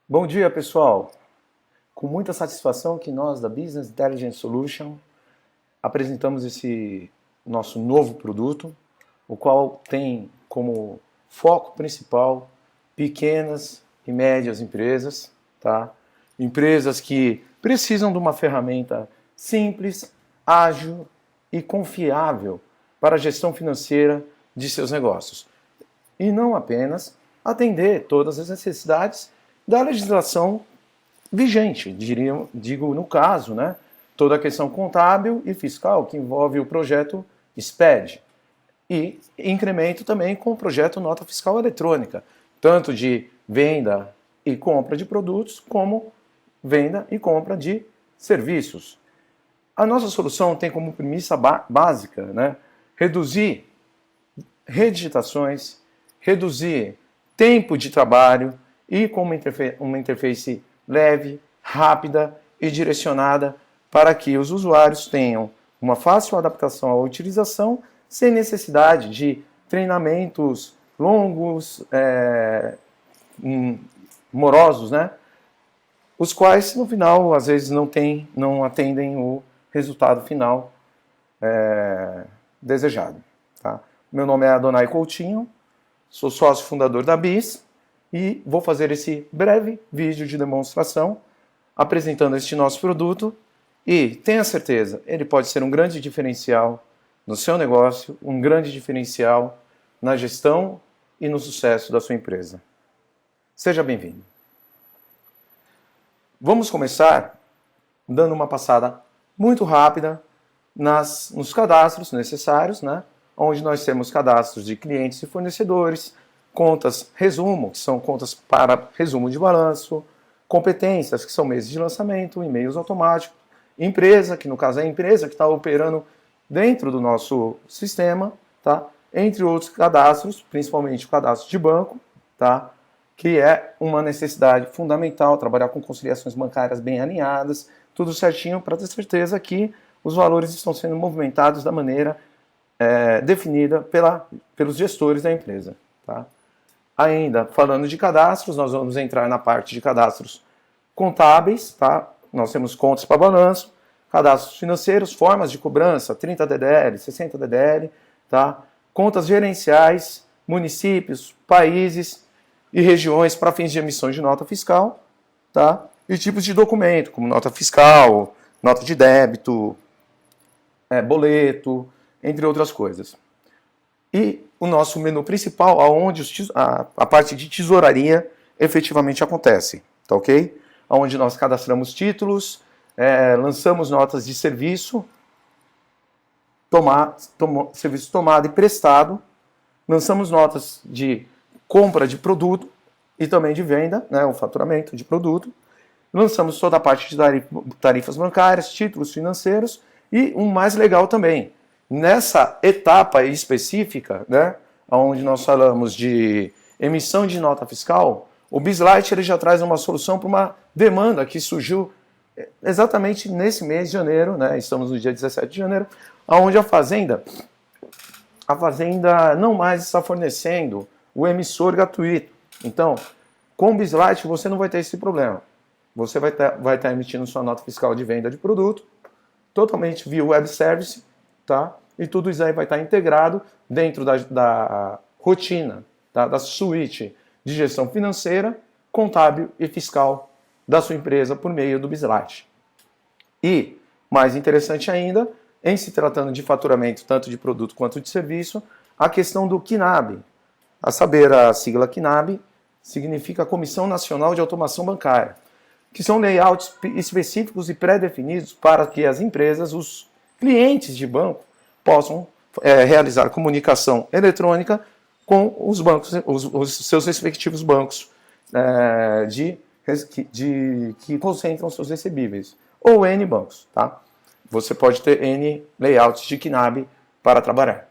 Bom dia, pessoal! Com muita satisfação que nós da Business Intelligence Solution apresentamos esse nosso novo produto, o qual tem como foco principal pequenas e médias empresas, tá? Empresas que precisam de uma ferramenta simples, ágil e confiável para a gestão financeira de seus negócios. E não apenas atender todas as necessidades da legislação vigente, digo no caso, né? Toda a questão contábil e fiscal que envolve o projeto SPED e incremento também com o projeto Nota Fiscal Eletrônica, tanto de venda e compra de produtos, como venda e compra de serviços. A nossa solução tem como premissa básica, né, reduzir redigitações, reduzir tempo de trabalho e com uma interface leve, rápida e direcionada para que os usuários tenham uma fácil adaptação à utilização sem necessidade de treinamentos longos, morosos, né? Os quais no final às vezes não atendem o resultado final desejado. Tá? Meu nome é Adonai Coutinho, sou sócio fundador da BIS e vou fazer esse breve vídeo de demonstração apresentando este nosso produto e tenha certeza, ele pode ser um grande diferencial no seu negócio, um grande diferencial na gestão e no sucesso da sua empresa. Seja bem-vindo. Vamos começar dando uma passada muito rápida nos cadastros necessários, né? Onde nós temos cadastros de clientes e fornecedores, contas resumo, que são contas para resumo de balanço, competências, que são meses de lançamento, e-mails automáticos, empresa, que no caso é a empresa que está operando dentro do nosso sistema, tá? Entre outros cadastros, principalmente o cadastro de banco, tá? Que é uma necessidade fundamental, trabalhar com conciliações bancárias bem alinhadas, tudo certinho para ter certeza que os valores estão sendo movimentados da maneira definida pelos gestores da empresa. Tá? Ainda falando de cadastros, nós vamos entrar na parte de cadastros contábeis. Tá? Nós temos contas para balanço, cadastros financeiros, formas de cobrança, 30 DDL, 60 DDL, tá? Contas gerenciais, municípios, países e regiões para fins de emissões de nota fiscal, tá? E tipos de documento, como nota fiscal, nota de débito, boleto, entre outras coisas. E o nosso menu principal, onde a parte de tesouraria efetivamente acontece, tá ok? Onde nós cadastramos títulos, lançamos notas de serviço, serviço tomado e prestado, lançamos notas de compra de produto e também de venda, né, o faturamento de produto, lançamos toda a parte de tarifas bancárias, títulos financeiros e um mais legal também. Nessa etapa específica, né, onde nós falamos de emissão de nota fiscal, o BizLite ele já traz uma solução para uma demanda que surgiu exatamente nesse mês de janeiro, né, estamos no dia 17 de janeiro, onde a Fazenda não mais está fornecendo o emissor gratuito. Então, com o BizLite você não vai ter esse problema. Você vai estar emitindo sua nota fiscal de venda de produto, totalmente via web service, tá? E tudo isso aí vai estar integrado dentro da rotina, tá? Da suíte de gestão financeira, contábil e fiscal da sua empresa por meio do BizLite. E, mais interessante ainda, em se tratando de faturamento tanto de produto quanto de serviço, a questão do KNAB. A saber, a sigla KNAB significa Comissão Nacional de Automação Bancária, que são layouts específicos e pré-definidos para que as empresas, os clientes de banco, possam realizar comunicação eletrônica com os bancos, os seus respectivos bancos que concentram seus recebíveis, ou N bancos. Tá? Você pode ter N layouts de KNAB para trabalhar.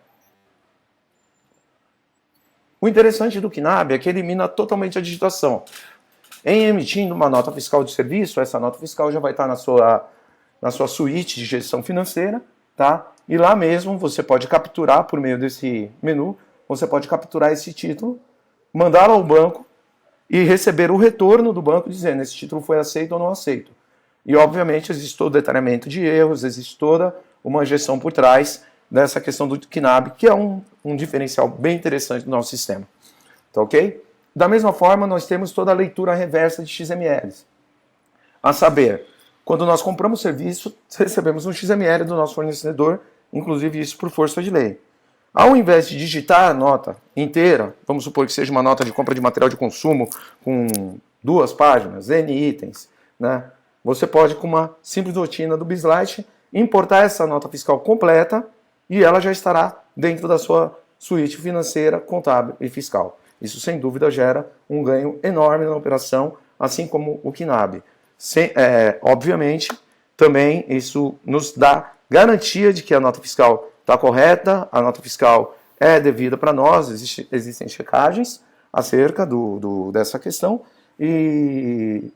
O interessante do KNAB é que elimina totalmente a digitação. Em emitindo uma nota fiscal de serviço, essa nota fiscal já vai estar na sua suíte de gestão financeira, tá? E lá mesmo você pode capturar, por meio desse menu, você pode capturar esse título, mandá-lo ao banco e receber o retorno do banco dizendo esse título foi aceito ou não aceito. E, obviamente, existe todo o detalhamento de erros, existe toda uma gestão por trás dessa questão do KNAB, que é um diferencial bem interessante do nosso sistema. Tá ok? Da mesma forma, nós temos toda a leitura reversa de XMLs. A saber, quando nós compramos serviço, recebemos um XML do nosso fornecedor, inclusive isso por força de lei. Ao invés de digitar a nota inteira, vamos supor que seja uma nota de compra de material de consumo com 2 páginas, N itens, né? Você pode, com uma simples rotina do Bizlight, importar essa nota fiscal completa e ela já estará dentro da sua suíte financeira, contábil e fiscal. Isso, sem dúvida, gera um ganho enorme na operação, assim como o KNAB. Obviamente, também isso nos dá garantia de que a nota fiscal está correta, a nota fiscal é devida para nós, existem checagens acerca dessa questão e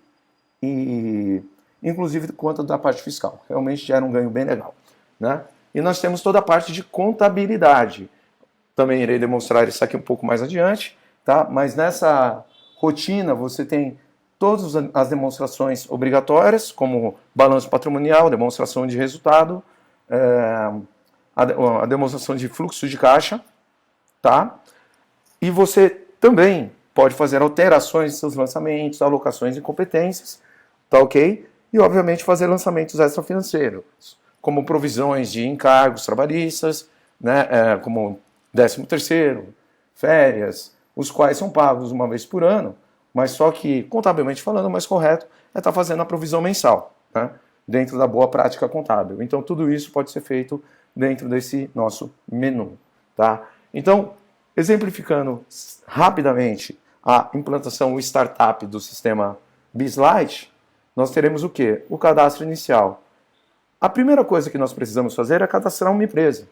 inclusive quanto da parte fiscal. Realmente gera um ganho bem legal, né? E nós temos toda a parte de contabilidade. Também irei demonstrar isso aqui um pouco mais adiante, tá? Mas nessa rotina você tem todas as demonstrações obrigatórias, como balanço patrimonial, demonstração de resultado, a demonstração de fluxo de caixa, tá? E você também pode fazer alterações em seus lançamentos, alocações e competências, tá ok? E, obviamente, fazer lançamentos extrafinanceiros, como provisões de encargos trabalhistas, né, como 13º, férias, os quais são pagos uma vez por ano, mas só que, contabilmente falando, o mais correto é estar fazendo a provisão mensal, né, dentro da boa prática contábil. Então, tudo isso pode ser feito dentro desse nosso menu, tá? Então, exemplificando rapidamente a implantação, o startup do sistema Bizlight, nós teremos o quê? O cadastro inicial. A primeira coisa que nós precisamos fazer é cadastrar uma empresa.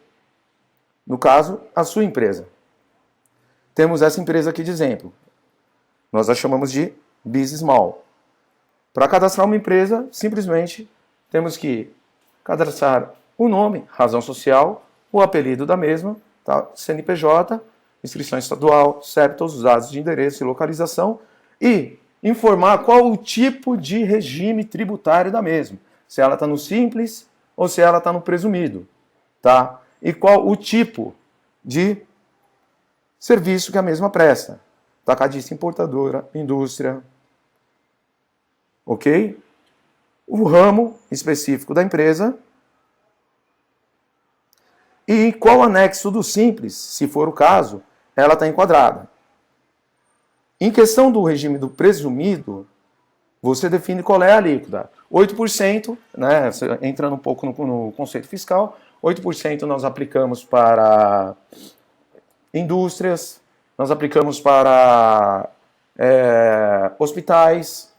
No caso, a sua empresa. Temos essa empresa aqui de exemplo. Nós a chamamos de BizSmall. Para cadastrar uma empresa, simplesmente temos que cadastrar o nome, razão social, o apelido da mesma, tá? CNPJ, inscrição estadual, CEP, todos os dados de endereço e localização e informar qual o tipo de regime tributário da mesma. Se ela está no simples ou se ela está no presumido, tá? E qual o tipo de serviço que a mesma presta. Atacadista, importadora, indústria, ok? O ramo específico da empresa e qual anexo do simples, se for o caso, ela está enquadrada. Em questão do regime do presumido, você define qual é a alíquota. 8%, né, entrando um pouco no conceito fiscal, 8% nós aplicamos para indústrias, nós aplicamos para hospitais,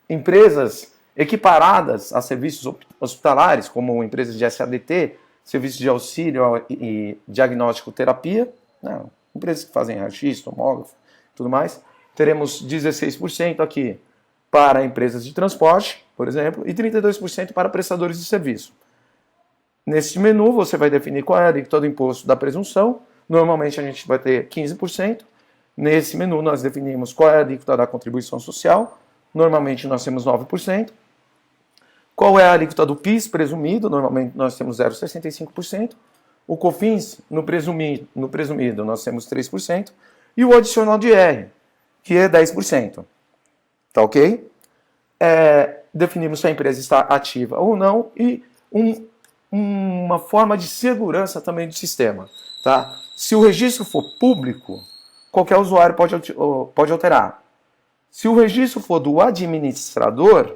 empresas equiparadas a serviços hospitalares, como empresas de SADT, serviços de auxílio e diagnóstico terapia, né, empresas que fazem raio-x, tomógrafo, tudo mais. Teremos 16% aqui para empresas de transporte, por exemplo, e 32% para prestadores de serviço. Neste menu, você vai definir qual é a alíquota do imposto da presunção. Normalmente, a gente vai ter 15%. Nesse menu, nós definimos qual é a alíquota da contribuição social. Normalmente, nós temos 9%. Qual é a alíquota do PIS presumido? Normalmente, nós temos 0,65%. O COFINS, no presumido, nós temos 3%. E o adicional de R, que é 10%. Tá ok? Definimos se a empresa está ativa ou não e uma forma de segurança também do sistema. Tá? Se o registro for público, qualquer usuário pode alterar. Se o registro for do administrador,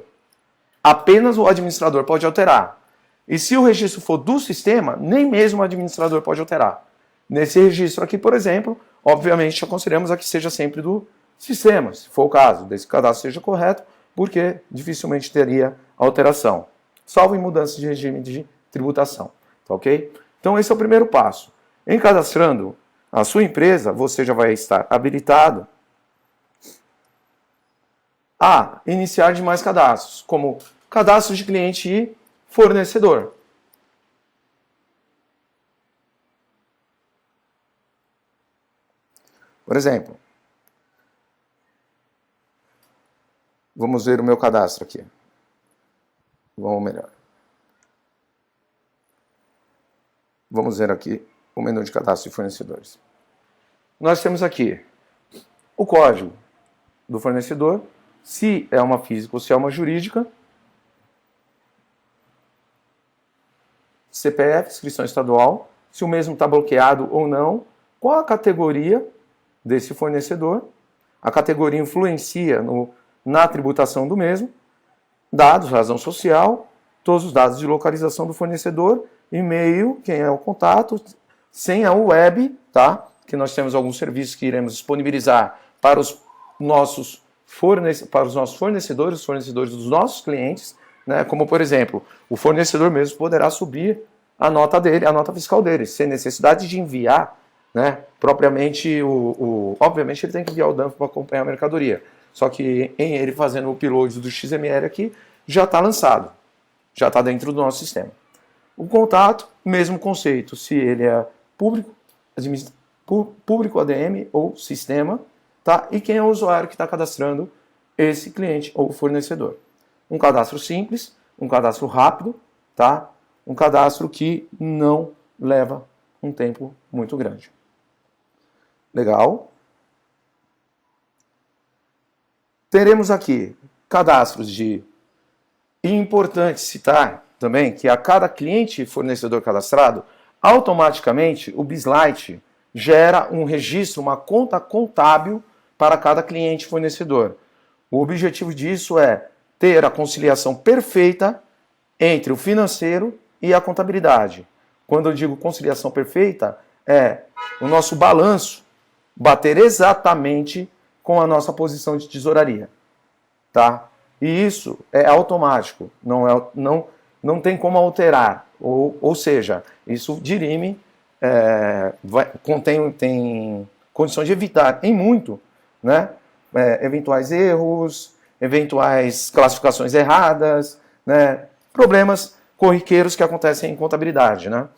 apenas o administrador pode alterar. E se o registro for do sistema, nem mesmo o administrador pode alterar. Nesse registro aqui, por exemplo, obviamente aconselhamos a que seja sempre do sistema, se for o caso, desde que o cadastro seja correto, porque dificilmente teria alteração, salvo em mudança de regime de tributação. Tá ok? Então esse é o primeiro passo. Em cadastrando a sua empresa, você já vai estar habilitado a iniciar demais cadastros, como cadastro de cliente e fornecedor. Por exemplo, Vamos ver o meu cadastro aqui. Vamos melhor. Vamos ver aqui o menu de cadastro de fornecedores. Nós temos aqui o código do fornecedor, se é uma física ou se é uma jurídica, CPF, inscrição estadual, se o mesmo está bloqueado ou não, qual a categoria desse fornecedor, a categoria influencia na tributação do mesmo, dados, razão social, todos os dados de localização do fornecedor, e-mail, quem é o contato, senha web, tá? Que nós temos alguns serviços que iremos disponibilizar para os nossos fornecedores, os fornecedores dos nossos clientes, né? Como, por exemplo, o fornecedor mesmo poderá subir a nota dele, a nota fiscal dele, sem necessidade de enviar, né? Propriamente, obviamente ele tem que enviar o dump para acompanhar a mercadoria. Só que em ele fazendo o upload do XML aqui, já está lançado, já está dentro do nosso sistema. O contato, mesmo conceito, se ele é público ADM ou sistema, tá? E quem é o usuário que está cadastrando esse cliente ou fornecedor. Um cadastro simples, um cadastro rápido, tá? Um cadastro que não leva um tempo muito grande. Legal? Teremos aqui cadastros de... E importante citar também que a cada cliente e fornecedor cadastrado, automaticamente o BizLite gera um registro, uma conta contábil para cada cliente e fornecedor. O objetivo disso é ter a conciliação perfeita entre o financeiro e a contabilidade. Quando eu digo conciliação perfeita, é o nosso balanço bater exatamente com a nossa posição de tesouraria, tá? E isso é automático, não tem como alterar, ou seja, isso dirime, tem condições de evitar em muito, né, eventuais erros, eventuais classificações erradas, né, problemas corriqueiros que acontecem em contabilidade, né?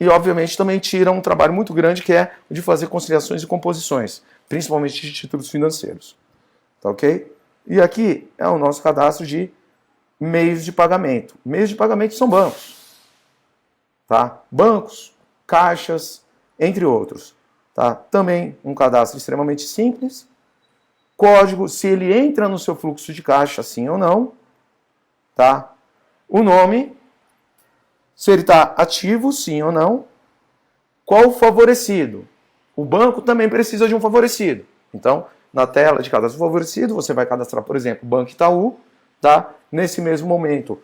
E, obviamente, também tira um trabalho muito grande que é o de fazer conciliações e composições, principalmente de títulos financeiros. Tá ok? E aqui é o nosso cadastro de meios de pagamento. Meios de pagamento são bancos. Tá? Bancos, caixas, entre outros. Tá? Também um cadastro extremamente simples. Código, se ele entra no seu fluxo de caixa, sim ou não. Tá? O nome, se ele está ativo, sim ou não. Qual o favorecido? O banco também precisa de um favorecido. Então, na tela de cadastro favorecido, você vai cadastrar, por exemplo, o Banco Itaú. Tá? Nesse mesmo momento,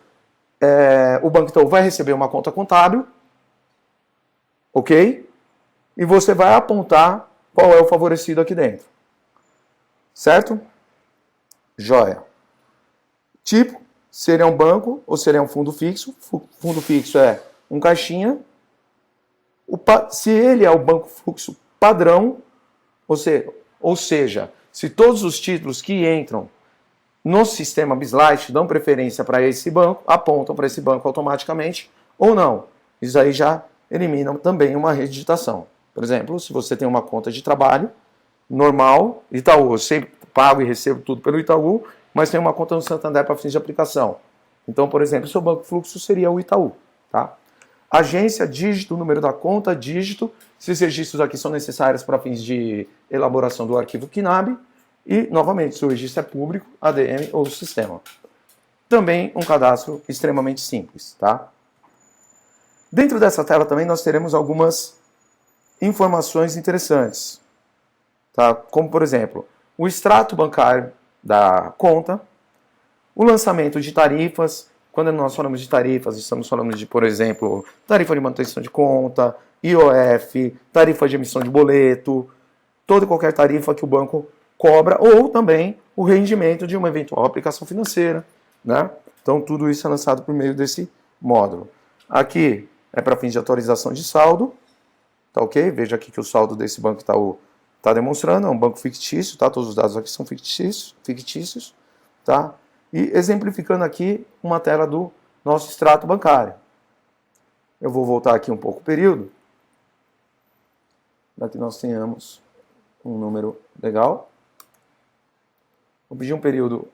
o Banco Itaú vai receber uma conta contábil. Ok? E você vai apontar qual é o favorecido aqui dentro. Certo? Joia. Tipo, se ele é um banco ou se ele é um fundo fixo. Fundo fixo é um caixinha. Se ele é o banco fluxo padrão, ou seja, se todos os títulos que entram no sistema BizLite dão preferência para esse banco, apontam para esse banco automaticamente, ou não. Isso aí já elimina também uma redigitação. Por exemplo, se você tem uma conta de trabalho normal, Itaú, eu sempre pago e recebo tudo pelo Itaú, mas tem uma conta no Santander para fins de aplicação. Então, por exemplo, seu banco fluxo seria o Itaú. Tá? Agência, dígito, número da conta, dígito. Esses registros aqui são necessários para fins de elaboração do arquivo KNAB. E, novamente, se o registro é público, ADM ou sistema. Também um cadastro extremamente simples. Tá? Dentro dessa tela também nós teremos algumas informações interessantes. Tá? Como, por exemplo, o extrato bancário da conta, o lançamento de tarifas. Quando nós falamos de tarifas, estamos falando de, por exemplo, tarifa de manutenção de conta, IOF, tarifa de emissão de boleto, toda e qualquer tarifa que o banco cobra, ou também o rendimento de uma eventual aplicação financeira. Né? Então, tudo isso é lançado por meio desse módulo. Aqui é para fins de atualização de saldo. Tá ok? Veja aqui que o saldo desse banco está demonstrando, é um banco fictício, tá? Todos os dados aqui são fictícios, tá? E exemplificando aqui uma tela do nosso extrato bancário. Eu vou voltar aqui um pouco o período, para que nós tenhamos um número legal. Vou pedir um período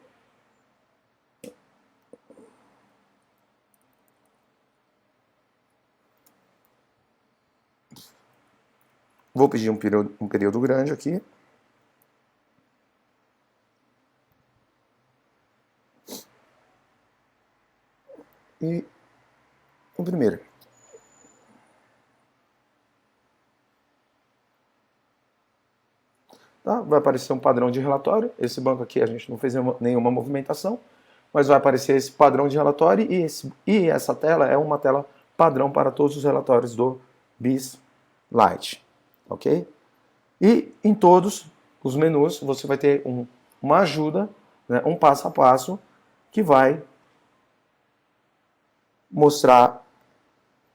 Vou pedir um período grande aqui. E imprimir. Tá? Vai aparecer um padrão de relatório. Esse banco aqui a gente não fez nenhuma movimentação, mas vai aparecer esse padrão de relatório e essa tela é uma tela padrão para todos os relatórios do BizLite. Ok? E em todos os menus você vai ter uma ajuda, né, um passo a passo que vai mostrar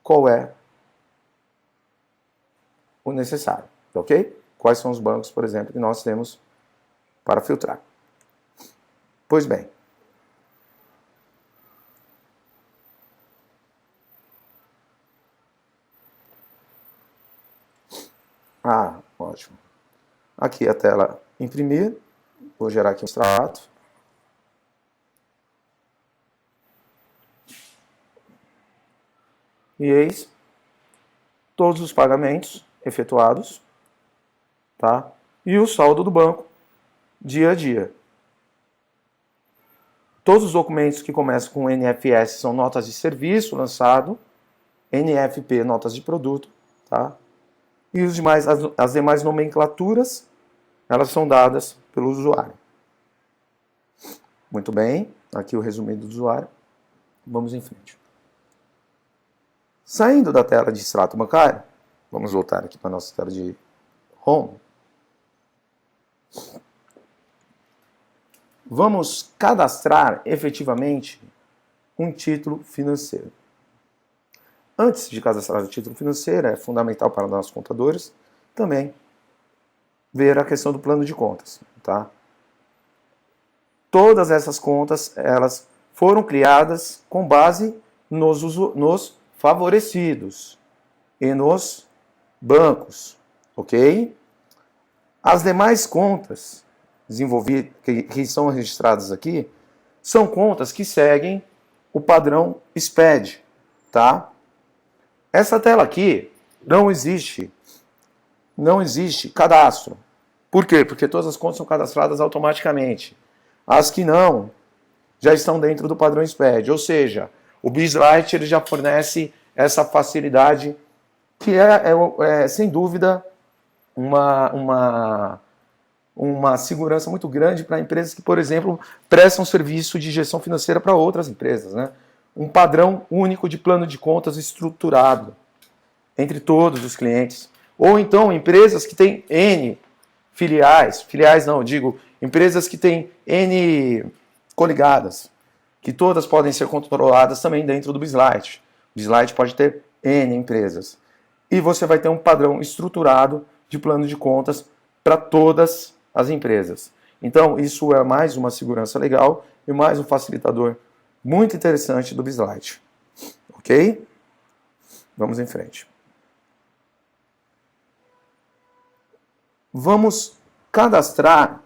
qual é o necessário, ok? Quais são os bancos, por exemplo, que nós temos para filtrar. Pois bem. Ah, ótimo. Aqui a tela imprimir. Vou gerar aqui um extrato. E eis todos os pagamentos efetuados, tá? E o saldo do banco dia a dia. Todos os documentos que começam com NFS são notas de serviço lançado, NFP, notas de produto, tá? E os demais, as demais nomenclaturas, elas são dadas pelo usuário. Muito bem, aqui o resumido do usuário. Vamos em frente. Saindo da tela de extrato bancário, vamos voltar aqui para a nossa tela de Home. Vamos cadastrar efetivamente um título financeiro. Antes de cadastrar o título financeiro, é fundamental para nós contadores também ver a questão do plano de contas, tá? Todas essas contas, elas foram criadas com base nos favorecidos e nos bancos, ok? As demais contas desenvolvidas, que são registradas aqui, são contas que seguem o padrão SPED, tá? Essa tela aqui não existe cadastro. Por quê? Porque todas as contas são cadastradas automaticamente. As que não, já estão dentro do padrão SPED. Ou seja, o BizLite ele já fornece essa facilidade que é sem dúvida, uma segurança muito grande para empresas que, por exemplo, prestam serviço de gestão financeira para outras empresas, né? Um padrão único de plano de contas estruturado entre todos os clientes. Ou então empresas que têm N filiais não, digo, empresas que têm N coligadas, que todas podem ser controladas também dentro do BizLite. O BizLite pode ter N empresas. E você vai ter um padrão estruturado de plano de contas para todas as empresas. Então, isso é mais uma segurança legal e mais um facilitador muito interessante do BizLite. Ok? Vamos em frente. Vamos cadastrar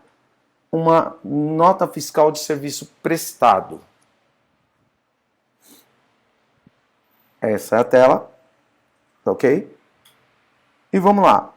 uma nota fiscal de serviço prestado. Essa é a tela, ok? E vamos lá.